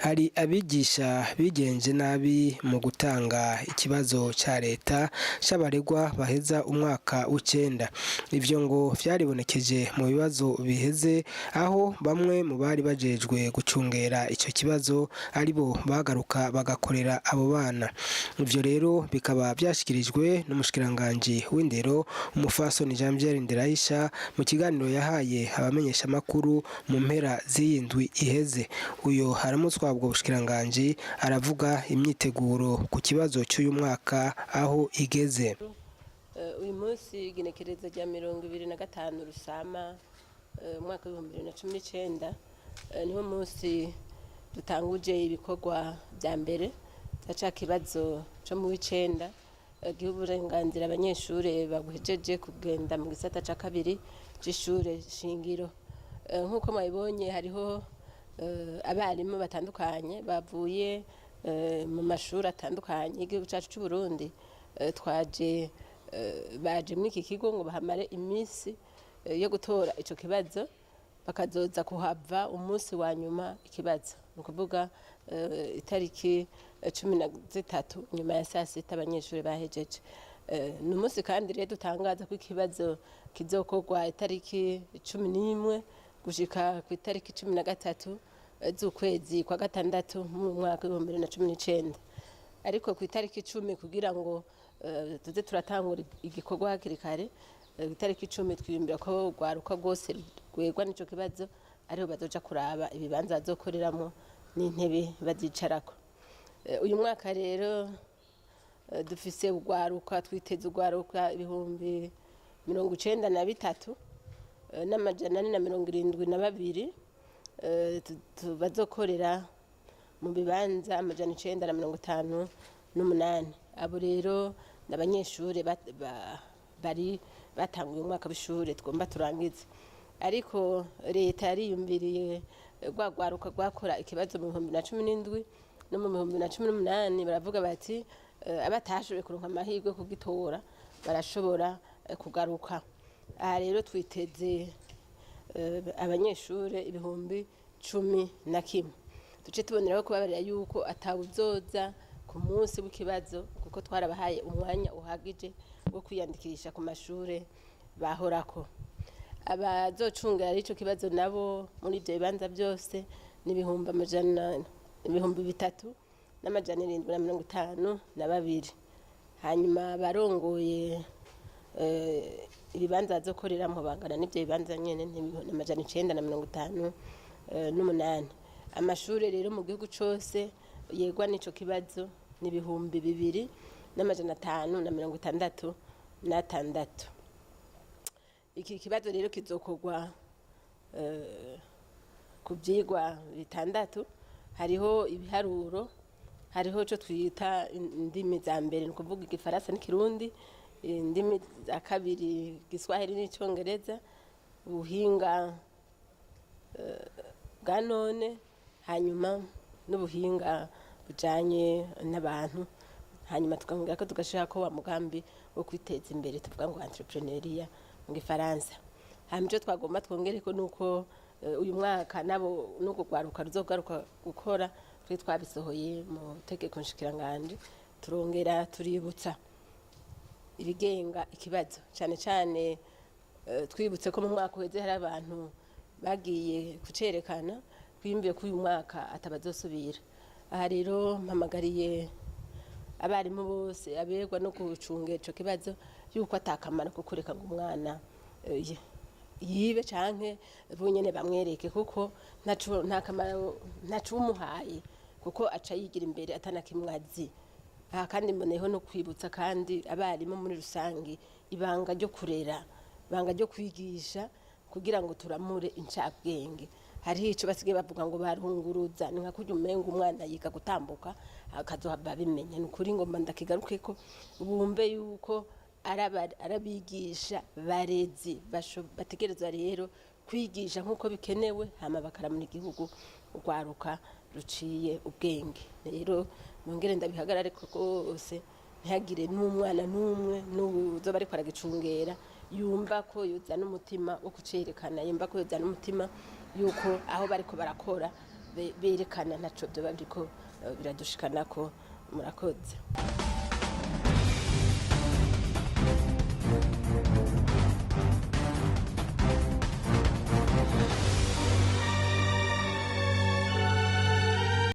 hari abigisha bigenje nabi mu gutanga ikibazo ca leta c'abaregwa baheza umwaka w'icenda. Ivyo ngo vyaribonekeje mu bibazo biheze aho bamwe mu bari bajejwe gucungera ico kibazo aribo bagaruka bagakorera abo bana. Ivyo rero bikaba vyashikirijwe n'umushikiranganji w'indero umufasoni Janvière Nderahisha mu kiganiro yahaye abamenyesha makuru mu mpera z'iyindwi iheze. Uyo haramutswa ubwo bushikiranganji aravuga imyiteguro ku kibazo cy'uyu mwaka aho igeze. Uyu munsi igenekerezo rya 25 Rusama umwaka wa 2019 niho munsi dutanguje ibikorwa bya mbere cya kibazo cyo mu w'icenda gihe uburenganzira abanyeshure baguhejeje kugenda mu gisata ca kabiri c'ishure shingiro. Nkuko mwabibonye hariho abarimu batandukanye bavuye mu mashuri atandukanye y'igihugu cyacu cy'u Burundi baje muri iki kigo ngo bahamare iminsi yo gutora ico kibazo bakazoza kuhava umunsi wa nyuma ikibazo ni ukuvuga itariki 13 nyuma ya saa sita abanyeshuri bahejeje. Ni umunsi kandi rero dutangaza ko ikibazo kizokorwa itariki 11 gushika ku itariki 13 z'ukwezi kwa gatandatu mu mwaka wa 2019. Ariko ku itariki 10 kugira ngo tuze turatangura igikorwa hakiri kare, itariki 10 twimbira ko rwaruka rwose rwegwa n'ico kibazo ariho bazoja kuraba ibibanza bazokoreramo n'intebe bazicarako. Uyu mwaka rero dufise urwaruka twiteze urwaruka 93 n'amajana 472 bazokorera mu bibanza amajana 958. Abo rero n'abanyeshure bari batanguye umwaka w'ishure tugomba turangize. Ariko leta yariyumviriye rwaruka rwakora ikibazo mu 2017 no mu 2018 baravuga bati abatashoboye kuronka amahirwe kugitora barashobora kugaruka. Aha rero twiteze abanyeshure 10,011. Tuce tuboneraho kubabarira yuko atawuzoza ku munsi w'ikibazo kuko twarabahaye umwanya uhagije wo kwiyandikisha ku mashure bahorako. Abazocungera ico kibazo nabo muri ivyo bibanza byose ni 3,752. Hanyuma barongoye ibibanza bazokoreramo bangana n'ivyo bibanza nyene n'amajana 958. Amashure rero mu gihugu cose yegwa n'ico kibazo ni 2,566. Iki kibazo rero kizokorwa ku vyigwa bitandatu. Hariho ibiharuro, hariho cyo twita indimi za mbere ni kuvuga igifaransa n'ikirundi, indimi za kabiri Giswahili n'icongereza, ubuhinga bwa none, hanyuma n'ubuhinga bujanye n'abantu. Hanyuma tukongera ko tugashira ko wa mugambi wo kwiteza imbere tuvuga ngo entrepreneuria mu gifaransa. Hanyuma twagomba twongere ko nuko uyu mwaka nabo nuko rwaruka ruzogaruka gukora twe twabisohoye mu tegeko nshikiranganje turongera tuributsa ibigenga ikibazo cyane cyane twibutse ko mu mwaka uheze hari abantu bagiye kucerekana twimbiye ko uyu mwaka atabazosubira. Aha rero mpamagariye abarimu bose aberwa no gucunga ico kibazo yuko atakamara ko kureka ngo umwana yibe canke bunyene bamwereke kuko nta kamaro ntacu umuhaye kuko aca yigira imbere atanakimwazi. Aha kandi mboneho no kwibutsa kandi abarimu muri rusangi ibanga ryo kurera, ibanga ryo kwigisha kugira ngo turamure incabwenge. Hari ico basigaye bavuga ngo barunguruza ni nka kurya umenga umwana yiga gutambuka akazohava bimenye. Ni kuri ngo ndakigaruke ko bumve yuko arabigisha barezi bategerezwa rero kwigisha nkuko bikenewe hama bakaramura igihugu urwaruka ruciye ubwenge. Rero nongere ndabihagarare rwose ntihagire n'umwana n'umwe n'uzoba ariko aragicungera yumva ko yuzana umutima wo kucerekana, yumva ko yuzana umutima yuko aho bariko barakora berekana ntaco byoba biriko biradushikanako. Murakoze.